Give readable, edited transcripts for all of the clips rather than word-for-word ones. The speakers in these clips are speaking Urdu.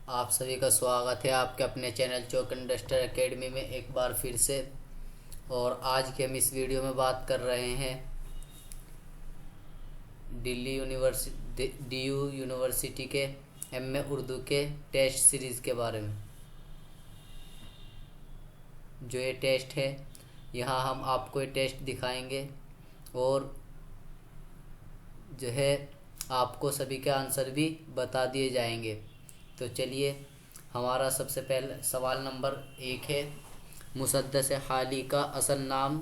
آپ سبھی کا سواگت ہے آپ کے اپنے چینل چوک انڈسٹر اکیڈمی میں ایک بار پھر سے۔ اور آج کے ہم اس ویڈیو میں بات کر رہے ہیں ڈی یو یونیورسٹی کے ایم اے اردو کے ٹیسٹ سیریز کے بارے میں۔ جو یہ ٹیسٹ ہے، یہاں ہم آپ کو یہ ٹیسٹ دکھائیں گے اور جو ہے آپ کو سبھی کے آنسر بھی بتا دیے جائیں گے۔ تو چلیے، ہمارا سب سے پہلا سوال نمبر 1 ہے، مسدس حالی کا اصل نام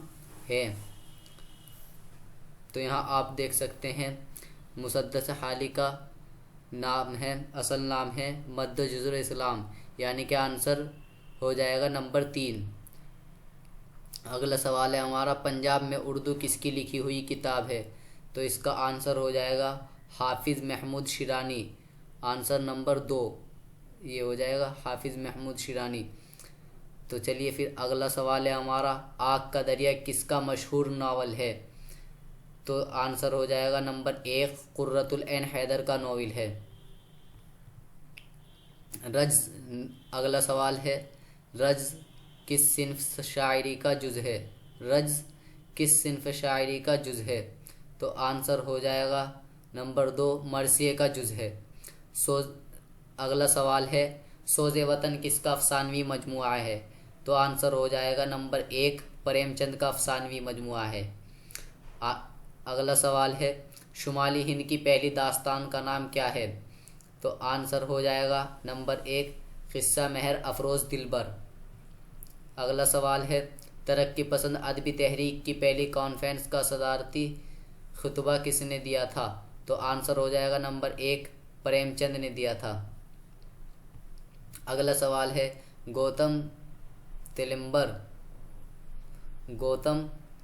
ہے۔ تو یہاں آپ دیکھ سکتے ہیں مسدس حالی کا اصل نام ہے مد جزر اسلام، یعنی کہ آنسر ہو جائے گا نمبر 3۔ اگلا سوال ہے ہمارا، پنجاب میں اردو کس کی لکھی ہوئی کتاب ہے؟ تو اس کا آنسر ہو جائے گا حافظ محمود شیرانی، آنسر نمبر 2 یہ ہو جائے گا حافظ محمود شیرانی۔ تو چلیے پھر اگلا سوال ہے ہمارا، آگ کا دریا کس کا مشہور ناول ہے؟ تو آنسر ہو جائے گا نمبر 1 قرۃ العین حیدر کا ناول ہے۔ اگلا سوال ہے، رجز کس صنف شاعری کا جز ہے؟ رجز کس صنف شاعری کا جز ہے؟ تو آنسر ہو جائے گا نمبر 2 مرثیے کا جز ہے۔ اگلا سوال ہے، سوز وطن کس کا افسانوی مجموعہ ہے؟ تو آنسر ہو جائے گا نمبر 1 پریم چند کا افسانوی مجموعہ ہے۔ اگلا سوال ہے، شمالی ہند کی پہلی داستان کا نام کیا ہے؟ تو آنسر ہو جائے گا نمبر 1 قصہ مہر افروز دلبر۔ اگلا سوال ہے، ترقی پسند ادبی تحریک کی پہلی کانفرنس کا صدارتی خطبہ کس نے دیا تھا؟ تو آنسر ہو جائے گا نمبر 1 پریم چند نے دیا تھا۔ اگلا سوال ہے، گوتم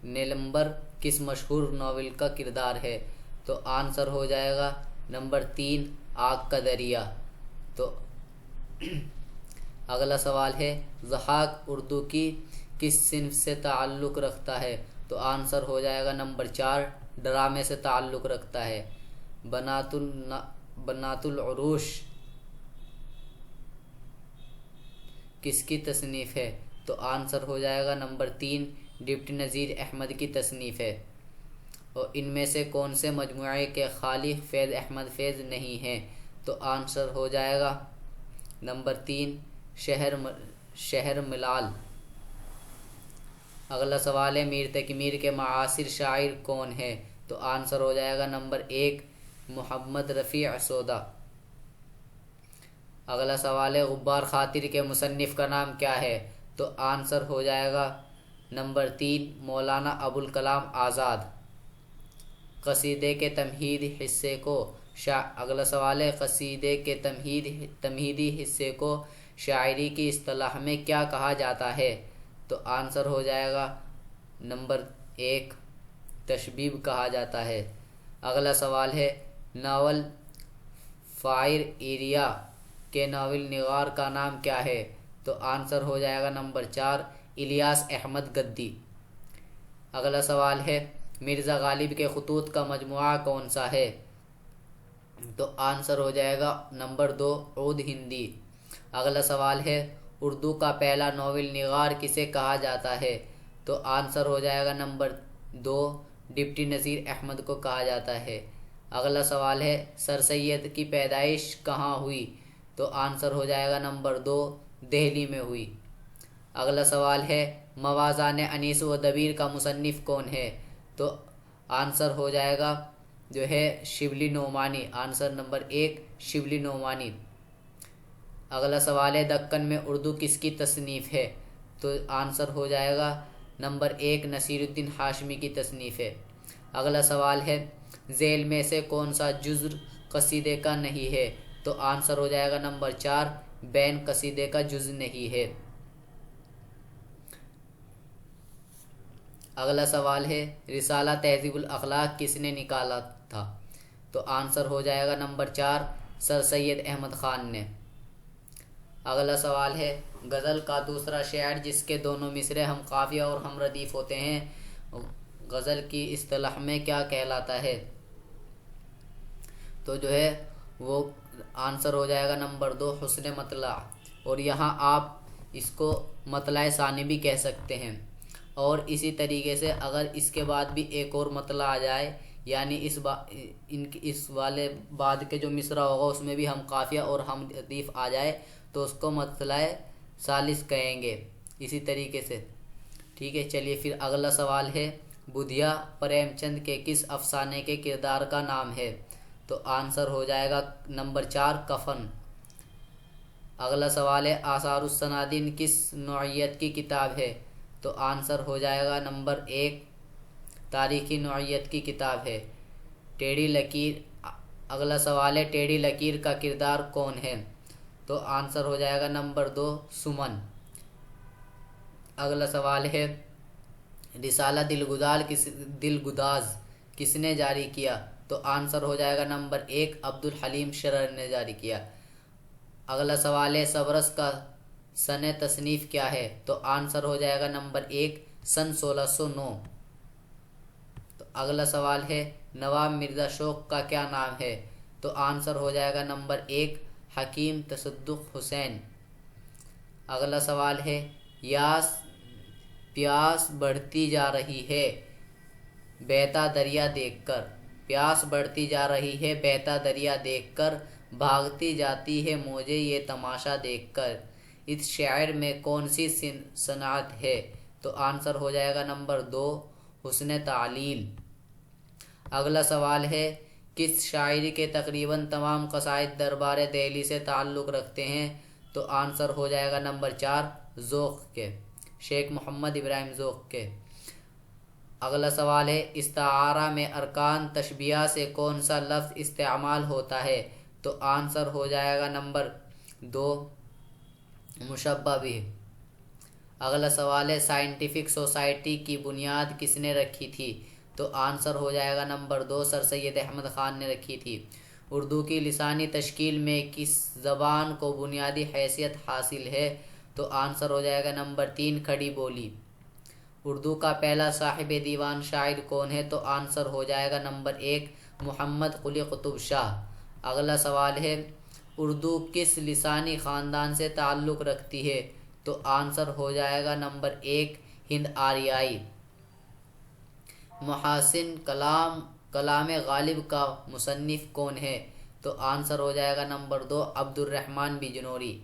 نیلمبر کس مشہور ناول کا کردار ہے؟ تو آنسر ہو جائے گا نمبر 3 آگ کا دریا۔ تو اگلا سوال ہے، ضحاک اردو کی کس صنف سے تعلق رکھتا ہے؟ تو آنسر ہو جائے گا نمبر 4 ڈرامے سے تعلق رکھتا ہے۔ بنات العروش کس کی تصنیف ہے؟ تو آنسر ہو جائے گا نمبر 3 ڈپٹی نذیر احمد کی تصنیف ہے۔ اور ان میں سے کون سے مجموعے کے خالق فیض احمد فیض نہیں ہیں؟ تو آنسر ہو جائے گا نمبر 3 شہر ملال۔ اگلا سوال ہے، میر تقی میر کے معاصر شاعر کون ہیں؟ تو آنسر ہو جائے گا نمبر 1 محمد رفیع سودا۔ اگلا سوال ہے، غبار خاطر کے مصنف کا نام کیا ہے؟ تو آنسر ہو جائے گا نمبر 3 مولانا ابوالکلام آزاد۔ قصیدے کے اگلا سوال ہے، قصیدے کے تمہیدی حصے کو شاعری کی اصطلاح میں کیا کہا جاتا ہے؟ تو آنسر ہو جائے گا نمبر 1 تشبیب کہا جاتا ہے۔ اگلا سوال ہے، ناول فائر ایریا کے ناول نگار کا نام کیا ہے؟ تو آنسر ہو جائے گا نمبر 4 الیاس احمد گدی۔ اگلا سوال ہے، مرزا غالب کے خطوط کا مجموعہ کون سا ہے؟ تو آنسر ہو جائے گا نمبر 2 عود ہندی۔ اگلا سوال ہے، اردو کا پہلا ناول نگار کسے کہا جاتا ہے؟ تو آنسر ہو جائے گا نمبر 2 ڈپٹی نذیر احمد کو کہا جاتا ہے۔ اگلا سوال ہے، سر سید کی پیدائش کہاں ہوئی؟ تو آنسر ہو جائے گا نمبر 2 دہلی میں ہوئی۔ اگلا سوال ہے، موازان انیس و دبیر کا مصنف کون ہے؟ تو آنسر ہو جائے گا جو ہے شبلی نعمانی، آنسر نمبر 1 شبلی نعمانی۔ اگلا سوال ہے، دکن میں اردو کس کی تصنیف ہے؟ تو آنسر ہو جائے گا نمبر 1 نصیر الدین ہاشمی کی تصنیف ہے۔ اگلا سوال ہے، ذیل میں سے کون سا جزء قصیدے کا نہیں ہے؟ تو آنسر ہو جائے گا نمبر 4 بین قصیدے کا جزء نہیں ہے۔ اگلا سوال ہے، رسالہ تہذیب الاخلاق کس نے نکالا تھا؟ تو آنسر ہو جائے گا نمبر 4 سر سید احمد خان نے۔ اگلا سوال ہے، غزل کا دوسرا شعر جس کے دونوں مصرے ہم قافیہ اور ہم ردیف ہوتے ہیں، غزل کی اصطلاح میں کیا کہلاتا ہے؟ تو جو ہے وہ آنسر ہو جائے گا نمبر 2 حسن مطلع، اور یہاں آپ اس کو مطلع ثانی بھی کہہ سکتے ہیں۔ اور اسی طریقے سے اگر اس کے بعد بھی ایک اور مطلع آ جائے، یعنی اس والے بعد کے جو مصرع ہوگا اس میں بھی ہم قافیہ اور حمد لطیف آ جائے تو اس کو مطلع ثالث کہیں گے، اسی طریقے سے۔ ٹھیک ہے، چلیے پھر اگلا سوال ہے، بدھیا پریم چند کے کس افسانے کے کردار کا نام ہے؟ تو آنسر ہو جائے گا نمبر 4 کفن۔ اگلا سوال ہے، آثار السنادین کس نوعیت کی کتاب ہے؟ تو آنسر ہو جائے گا نمبر 1 تاریخی نوعیت کی کتاب ہے۔ ٹیڑھی لکیر، اگلا سوال ہے، ٹیڑھی لکیر کا کردار کون ہے؟ تو آنسر ہو جائے گا نمبر 2 سمن۔ اگلا سوال ہے، رسالہ دلگداز کس نے جاری کیا؟ تو آنسر ہو جائے گا نمبر 1 عبدالحلیم شرر نے جاری کیا۔ اگلا سوال ہے، سبرس کا سن تصنیف کیا ہے؟ تو آنسر ہو جائے گا نمبر 1 سن 1609۔ تو اگلا سوال ہے، نواب مرزا شوق کا کیا نام ہے؟ تو آنسر ہو جائے گا نمبر 1 حکیم تصدق حسین۔ اگلا سوال ہے، پیاس بڑھتی جا رہی ہے بہتا دریا دیکھ کر، پیاس بڑھتی جا رہی ہے بہتا دریا دیکھ کر، بھاگتی جاتی ہے موجیں یہ تماشا دیکھ کر، اس شعر میں کون سی صنعت ہے؟ تو آنسر ہو جائے گا نمبر 2 حسن تعلیل۔ اگلا سوال ہے، کس شاعری کے تقریباً تمام قصائد دربار دہلی سے تعلق رکھتے ہیں؟ تو آنسر ہو جائے گا نمبر 4 ذوق کے، شیخ محمد ابراہیم ذوق کے۔ اگلا سوال ہے، استعارہ میں ارکان تشبیہ سے کون سا لفظ استعمال ہوتا ہے؟ تو آنسر ہو جائے گا نمبر 2 مشبہ بھی۔ اگلا سوال ہے، سائنٹیفک سوسائٹی کی بنیاد کس نے رکھی تھی؟ تو آنسر ہو جائے گا نمبر 2 سر سید احمد خان نے رکھی تھی۔ اردو کی لسانی تشکیل میں کس زبان کو بنیادی حیثیت حاصل ہے؟ تو آنسر ہو جائے گا نمبر 3 کھڑی بولی۔ اردو کا پہلا صاحب دیوان شاعر کون ہے؟ تو آنسر ہو جائے گا نمبر 1 محمد قلی قطب شاہ۔ اگلا سوال ہے، اردو کس لسانی خاندان سے تعلق رکھتی ہے؟ تو آنسر ہو جائے گا نمبر 1 ہند آریائی۔ محاسن کلام غالب کا مصنف کون ہے؟ تو آنسر ہو جائے گا نمبر 2 عبد الرحمن بجنوری۔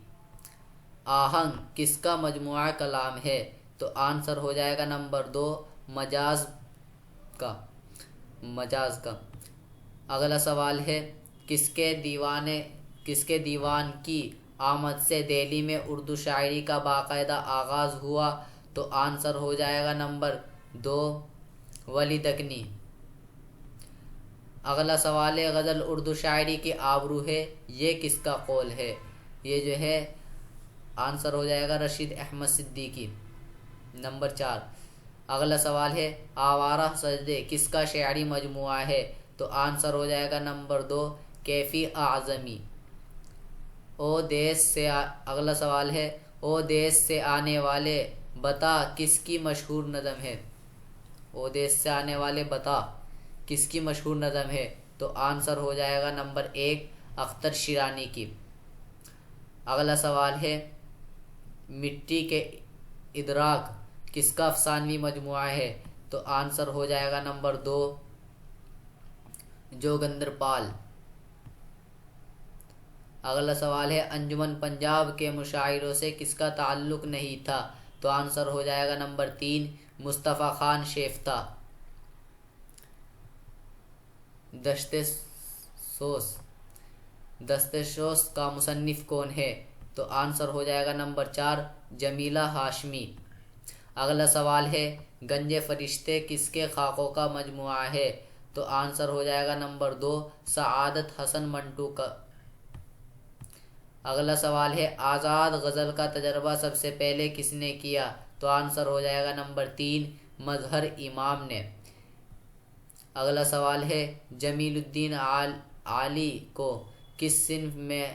آہنگ کس کا مجموعہ کلام ہے؟ تو آنسر ہو جائے گا نمبر 2 مجاز کا۔ اگلا سوال ہے، کس کے دیوان کی آمد سے دہلی میں اردو شاعری کا باقاعدہ آغاز ہوا؟ تو آنسر ہو جائے گا نمبر 2 ولی دکنی۔ اگلا سوال ہے، غزل اردو شاعری کی آبرو ہے، یہ کس کا قول ہے؟ یہ جو ہے آنسر ہو جائے گا رشید احمد صدیقی۔ نمبر 4۔ اگلا سوال ہے، آوارہ سجدے کس کا شعری مجموعہ ہے؟ تو آنسر ہو جائے گا نمبر 2 کیفی اعظمی۔ اگلا سوال ہے، او دیس سے آنے والے بتا کس کی مشہور نظم ہے؟ او دیس سے آنے والے بتا کس کی مشہور نظم ہے؟ تو آنسر ہو جائے گا نمبر 1 اختر شیرانی کی۔ اگلا سوال ہے، مٹی کے ادراک کس کا افسانوی مجموعہ ہے؟ تو آنسر ہو جائے گا نمبر 2 جوگندر پال۔ اگلا سوال ہے، انجمن پنجاب کے مشاعروں سے کس کا تعلق نہیں تھا؟ تو آنسر ہو جائے گا نمبر 3 مصطفیٰ خان شیفتہ۔ دشت سوز کا مصنف کون ہے؟ تو آنسر ہو جائے گا نمبر 4 جمیلہ ہاشمی۔ اگلا سوال ہے، گنج فرشتے کس کے خاکوں کا مجموعہ ہے؟ تو آنسر ہو جائے گا نمبر 2 سعادت حسن منٹو کا۔ اگلا سوال ہے، آزاد غزل کا تجربہ سب سے پہلے کس نے کیا؟ تو آنسر ہو جائے گا نمبر 3 مظہر امام نے۔ اگلا سوال ہے، جمیل الدین عالی کو کس صنف میں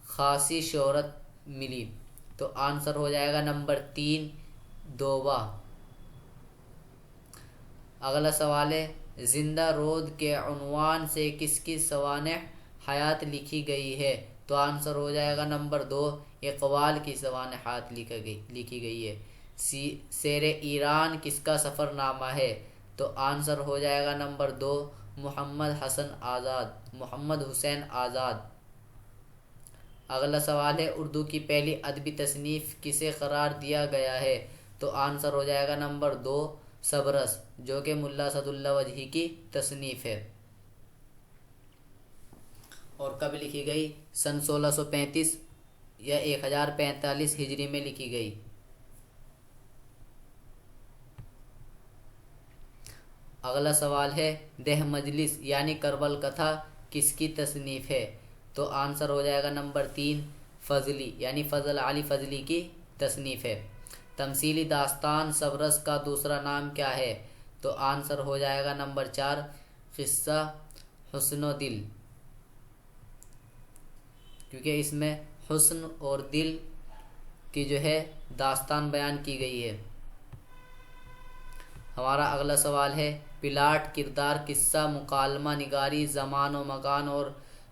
خاصی شہرت ملی؟ تو آنسر ہو جائے گا نمبر 3 دوبا۔ اگلا سوال ہے، زندہ رود کے عنوان سے کس کی سوانح حیات لکھی گئی ہے؟ تو آنسر ہو جائے گا نمبر 2 اقبال کی زبان حیات لکھی گئی ہے۔ سیر ایران کس کا سفر نامہ ہے؟ تو آنسر ہو جائے گا نمبر 2 محمد حسین آزاد۔ اگلا سوال ہے اردو کی پہلی ادبی تصنیف کسے قرار دیا گیا ہے؟ تو آنسر ہو جائے گا نمبر 2 سبرس، جو کہ ملا اسد اللہ وجہی کی تصنیف ہے، اور کب لکھی گئی؟ سن 1635 یا 1045 ہجری میں لکھی گئی۔ اگلا سوال ہے دہ مجلس یعنی کربل کتھا کس کی تصنیف ہے؟ تو آنسر ہو جائے گا نمبر 3 فضلی یعنی فضل علی فضلی کی تصنیف ہے۔ تمثیلی داستان سبرس کا دوسرا نام کیا ہے؟ تو آنسر ہو جائے گا نمبر 4 قصہ حسن و دل، کیونکہ اس میں حسن اور دل کی جو ہے داستان بیان کی گئی ہے۔ ہمارا اگلا سوال ہے پلاٹ، کردار، قصہ، مکالمہ نگاری، زمان و مکان اور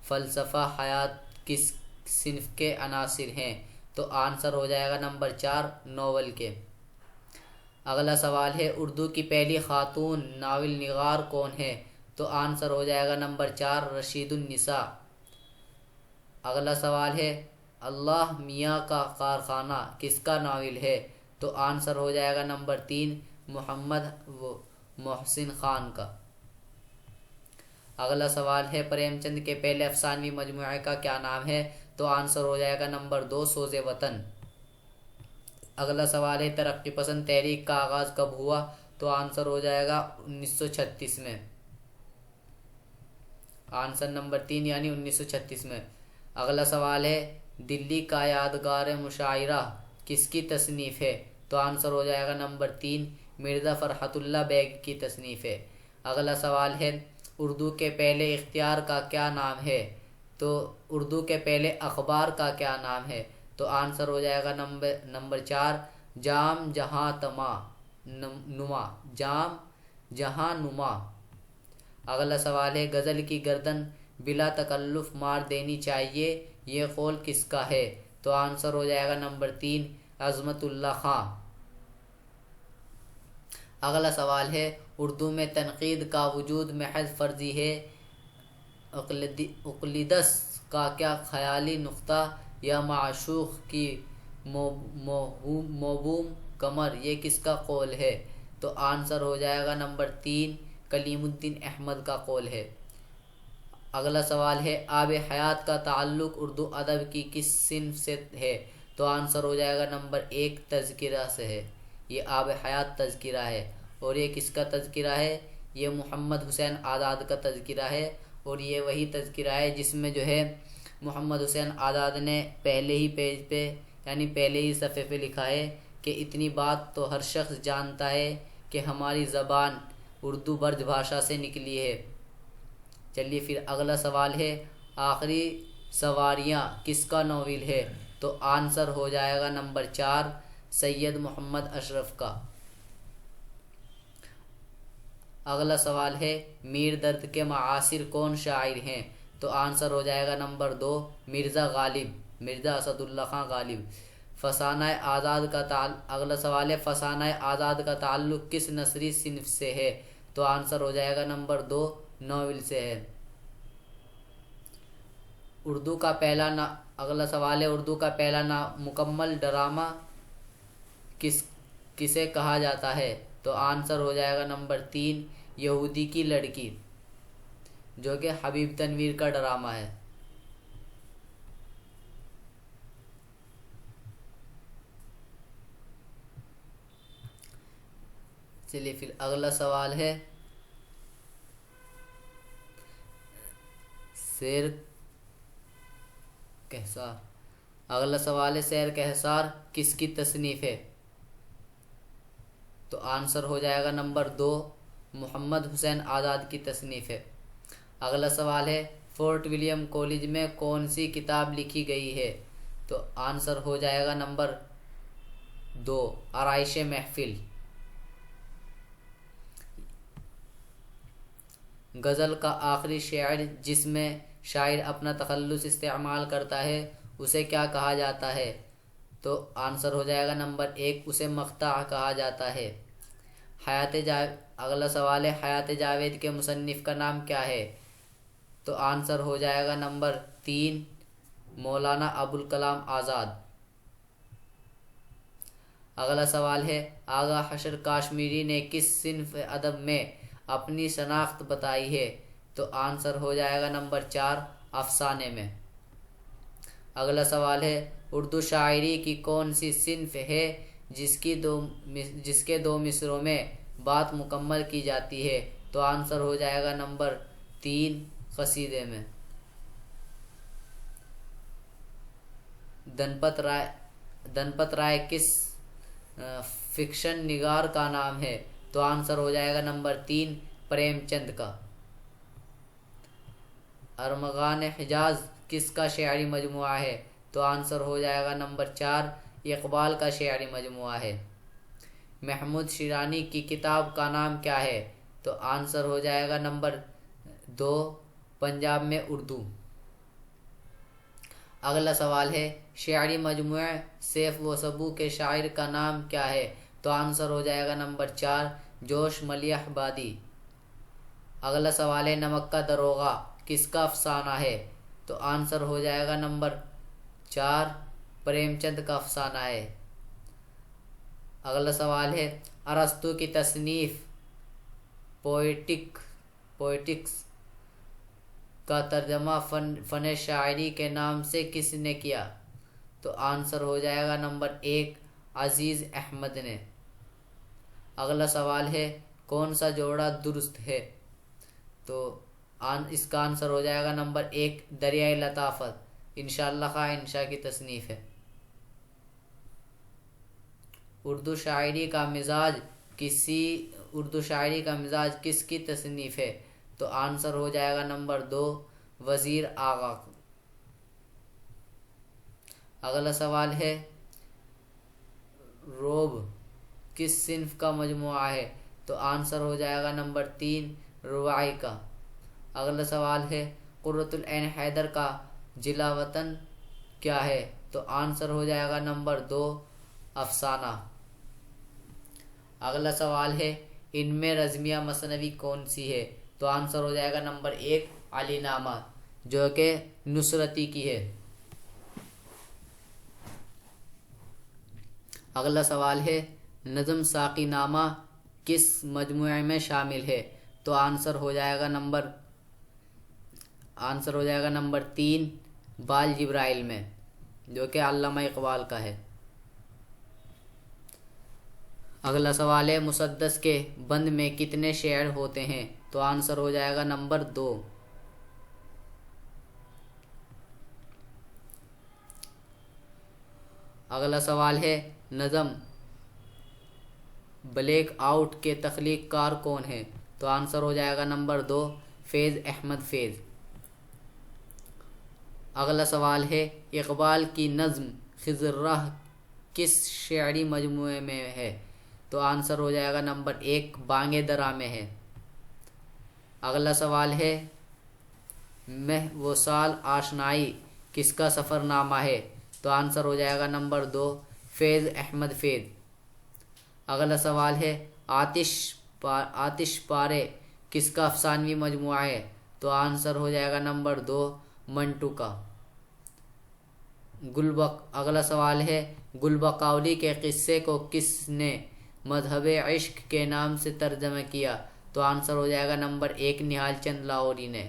فلسفہ حیات کس صنف کے عناصر ہیں؟ تو آنسر ہو جائے گا نمبر 4 ناول کے۔ اگلا سوال ہے اردو کی پہلی خاتون ناول نگار کون ہے؟ تو آنسر ہو جائے گا نمبر 4 رشید النساء۔ اگلا سوال ہے اللہ میاں کا کارخانہ کس کا ناول ہے؟ تو آنسر ہو جائے گا نمبر 3 محمد محسن خان کا۔ اگلا سوال ہے پریم چند کے پہلے افسانوی مجموعے کا کیا نام ہے؟ تو آنسر ہو جائے گا نمبر 2 سوز وطن۔ اگلا سوال ہے ترقی پسند تحریک کا آغاز کب ہوا؟ تو آنسر ہو جائے گا 1936 میں، آنسر نمبر 3 یعنی 1936 میں۔ اگلا سوال ہے دلی کا یادگار مشاعرہ کس کی تصنیف ہے؟ تو آنسر ہو جائے گا نمبر 3 مرزا فرحت اللہ بیگ کی تصنیف ہے۔ اگلا سوال ہے اردو کے پہلے اختیار کا کیا نام ہے؟ تو اردو کے پہلے اخبار کا کیا نام ہے؟ تو آنسر ہو جائے گا نمبر 4 جام جہاں نما، جام جہاں نما۔ اگلا سوال ہے غزل کی گردن بلا تکلف مار دینی چاہیے، یہ قول کس کا ہے؟ تو آنسر ہو جائے گا نمبر 3 عظمت اللہ خان۔ اگلا سوال ہے اردو میں تنقید کا وجود محض فرضی ہے، اقلیدس کا کیا خیالی نقطہ یا معشوق کی موبوم کمر یہ کس کا قول ہے؟ تو آنسر ہو جائے گا نمبر 3 کلیم الدین احمد کا قول ہے۔ اگلا سوال ہے آب حیات کا تعلق اردو ادب کی کس صنف سے ہے؟ تو آنسر ہو جائے گا نمبر 1 تذکرہ سے ہے، یہ آب حیات تذکرہ ہے۔ اور یہ کس کا تذکرہ ہے؟ یہ محمد حسین آزاد کا تذکرہ ہے، اور یہ وہی تذکرہ ہے جس میں جو ہے محمد حسین آزاد نے پہلے ہی پیج پہ یعنی پہلے ہی صفحے پہ لکھا ہے کہ اتنی بات تو ہر شخص جانتا ہے کہ ہماری زبان اردو برج بھاشا سے نکلی ہے۔ چلیے پھر اگلا سوال ہے آخری سواریاں کس کا ناول ہے؟ تو آنسر ہو جائے گا نمبر 4 سید محمد اشرف کا۔ اگلا سوال ہے میر درد کے معاصر کون شاعر ہیں؟ تو آنسر ہو جائے گا نمبر 2 مرزا غالب، مرزا اسد اللہ خان غالب۔ فسانہ آزاد کا اگلا سوال ہے فسانہ آزاد کا تعلق کس نثری صنف سے ہے؟ تو آنسر ہو جائے گا نمبر 2 ناول سے ہے۔ اردو کا پہلا اگلا سوال ہے اردو کا پہلا مکمل ڈرامہ کسے کہا جاتا ہے؟ تو آنسر ہو جائے گا نمبر 3 یہودی کی لڑکی، جو کہ حبیب تنویر کا ڈرامہ ہے۔ چلیے پھر اگلا سوال ہے شیر کہسار۔ اگلا سوال ہے شیر کہسار کس کی تصنیف ہے؟ تو آنسر ہو جائے گا نمبر 2 محمد حسین آزاد کی تصنیف ہے۔ اگلا سوال ہے فورٹ ولیم کالج میں کون سی کتاب لکھی گئی ہے؟ تو آنسر ہو جائے گا نمبر 2 آرائش محفل۔ غزل کا آخری شعر جس میں شاعر اپنا تخلص استعمال کرتا ہے اسے کیا کہا جاتا ہے؟ تو آنسر ہو جائے گا نمبر 1، اسے مقطع کہا جاتا ہے۔ اگلا سوال ہے حیات جاوید کے مصنف کا نام کیا ہے؟ تو آنسر ہو جائے گا نمبر 3، مولانا ابوالکلام آزاد۔ اگلا سوال ہے آغا حشر کاشمیری نے کس صنف ادب میں اپنی شناخت بتائی ہے؟ تو آنسر ہو جائے گا نمبر 4، افسانے میں۔ اگلا سوال ہے اردو شاعری کی کون سی صنف ہے جس کے 2 مصروں میں بات مکمل کی جاتی ہے؟ تو آنسر ہو جائے گا نمبر 3، قصیدے میں۔ دنپت رائے کس فکشن نگار کا نام ہے؟ تو آنسر ہو جائے گا نمبر 3، پریم چند کا۔ ارمغان حجاز کس کا شعری مجموعہ ہے؟ تو آنسر ہو جائے گا نمبر 4، اقبال کا شعری مجموعہ ہے۔ محمود شیرانی کی کتاب کا نام کیا ہے؟ تو آنسر ہو جائے گا نمبر 2، پنجاب میں اردو۔ اگلا سوال ہے شعری مجموعہ سیف و سبو کے شاعر کا نام کیا ہے؟ تو آنسر ہو جائے گا نمبر 4، جوش ملیح بادی۔ اگلا سوال ہے نمک کا داروغہ کس کا افسانہ ہے؟ تو آنسر ہو جائے گا نمبر 4، پریم چند کا افسانہ ہے۔ اگلا سوال ہے ارسطو کی تصنیف پوئٹکس کا ترجمہ فن شاعری کے نام سے کس نے کیا؟ تو آنسر ہو جائے گا نمبر 1، عزیز احمد نے۔ اگلا سوال ہے کون سا جوڑا درست ہے؟ تو اس کا آنسر ہو جائے گا نمبر 1، دریائے لطافت۔ انشاءاللہ خواہ انشاء کی تصنیف ہے۔ اردو شاعری کا مزاج کس کی تصنیف ہے؟ تو آنسر ہو جائے گا نمبر 2، وزیر آغا۔ اگلا سوال ہے روب کس صنف کا مجموعہ ہے؟ تو آنسر ہو جائے گا نمبر 3، رباعی کا۔ اگلا سوال ہے قرۃ العین حیدر کا جلا وطن کیا ہے؟ تو آنسر ہو جائے گا نمبر 2، افسانہ۔ اگلا سوال ہے ان میں رزمیہ مثنوی کون سی ہے؟ تو آنسر ہو جائے گا نمبر 1، علی نامہ، جو کہ نصرتی کی ہے۔ اگلا سوال ہے نظم ساقی نامہ کس مجموعے میں شامل ہے؟ تو آنسر ہو جائے گا نمبر 3، بال جبرائیل میں، جو کہ علامہ اقبال کا ہے۔ اگلا سوال ہے مسدس کے بند میں کتنے شعر ہوتے ہیں؟ تو آنسر ہو جائے گا نمبر 2۔ اگلا سوال ہے نظم بلیک آؤٹ کے تخلیق کار کون ہے؟ تو آنسر ہو جائے گا نمبر 2، فیض احمد فیض۔ اگلا سوال ہے اقبال کی نظم خضر کس شعری مجموعے میں ہے؟ تو آنسر ہو جائے گا نمبر 1، بانگ درا میں ہے۔ اگلا سوال ہے مہ و سال آشنائی کس کا سفر نامہ ہے؟ تو آنسر ہو جائے گا نمبر 2، فیض احمد فیض۔ اگلا سوال ہے آتش پارے کس کا افسانوی مجموعہ ہے؟ تو آنسر ہو جائے گا نمبر 2، منٹو کا۔ اگلا سوال ہے گل بقولی کے قصے کو کس نے مذہب عشق کے نام سے ترجمہ کیا؟ تو آنسر ہو جائے گا نمبر 1، نہال چند لاہوری نے۔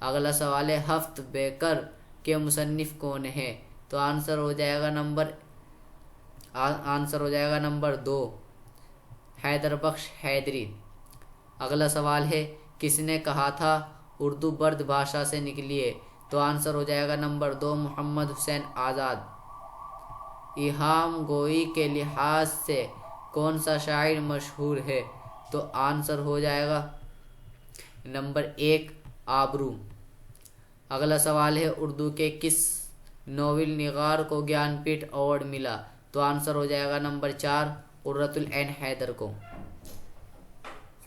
اگلا سوال ہے ہفت بیکر کے مصنف کون ہیں؟ تو آنسر ہو جائے گا نمبر 2، حیدر بخش حیدری۔ اگلا سوال ہے کس نے کہا تھا اردو برد بھاشا سے نکلی ہے؟ تو آنسر ہو جائے گا نمبر 2، محمد حسین آزاد۔ ایہام گوئی کے لحاظ سے کون سا شاعر مشہور ہے؟ تو آنسر ہو جائے گا نمبر 1، آبرو۔ اگلا سوال ہے اردو کے کس ناول نگار کو گیان پیٹھ ایوارڈ ملا؟ تو آنسر ہو جائے گا نمبر 4، قرۃ العین حیدر کو۔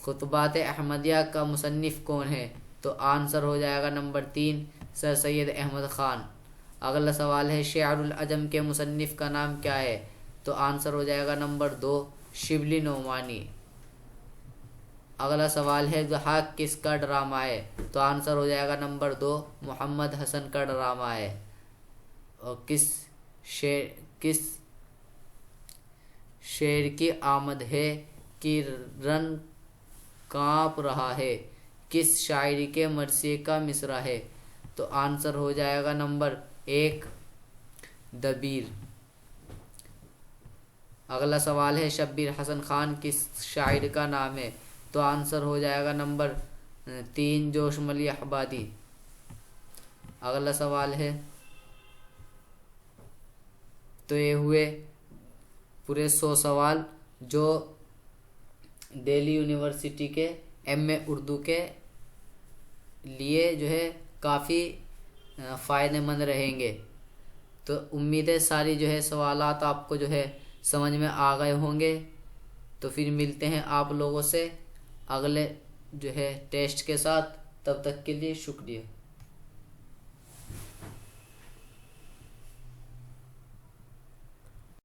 خطبات احمدیہ کا مصنف کون ہے؟ تو آنسر ہو جائے گا نمبر 3، سر سید احمد خان۔ اگلا سوال ہے شعر العجم کے مصنف کا نام کیا ہے؟ تو آنسر ہو جائے گا نمبر 2 شبلی نعمانی۔ اگلا سوال ہے ضحاک کس کا ڈرامہ ہے؟ تو آنسر ہو جائے گا نمبر 2 محمد حسن کا ڈرامہ ہے۔ اور کس شعر کی آمد ہے کہ رن کانپ رہا ہے؟ کس شاعری کے مرثیے کا مصرع ہے؟ تو آنسر ہو جائے گا نمبر 1 دبیر۔ اگلا سوال ہے شبیر حسن خان کس شاعر کا نام ہے؟ تو آنسر ہو جائے گا نمبر 3 جوش ملی احبادی۔ اگلا سوال ہے، تو یہ ہوئے پورے 100 سوال جو دہلی یونیورسٹی کے ایم اے اردو کے لیے جو ہے کافی فائدہ مند رہیں گے۔ تو امید ہے ساری جو ہے سوالات آپ کو جو ہے سمجھ میں آ گئے ہوں گے۔ تو پھر ملتے ہیں آپ لوگوں سے اگلے جو ہے ٹیسٹ کے ساتھ، تب تک کے لیے شکریہ۔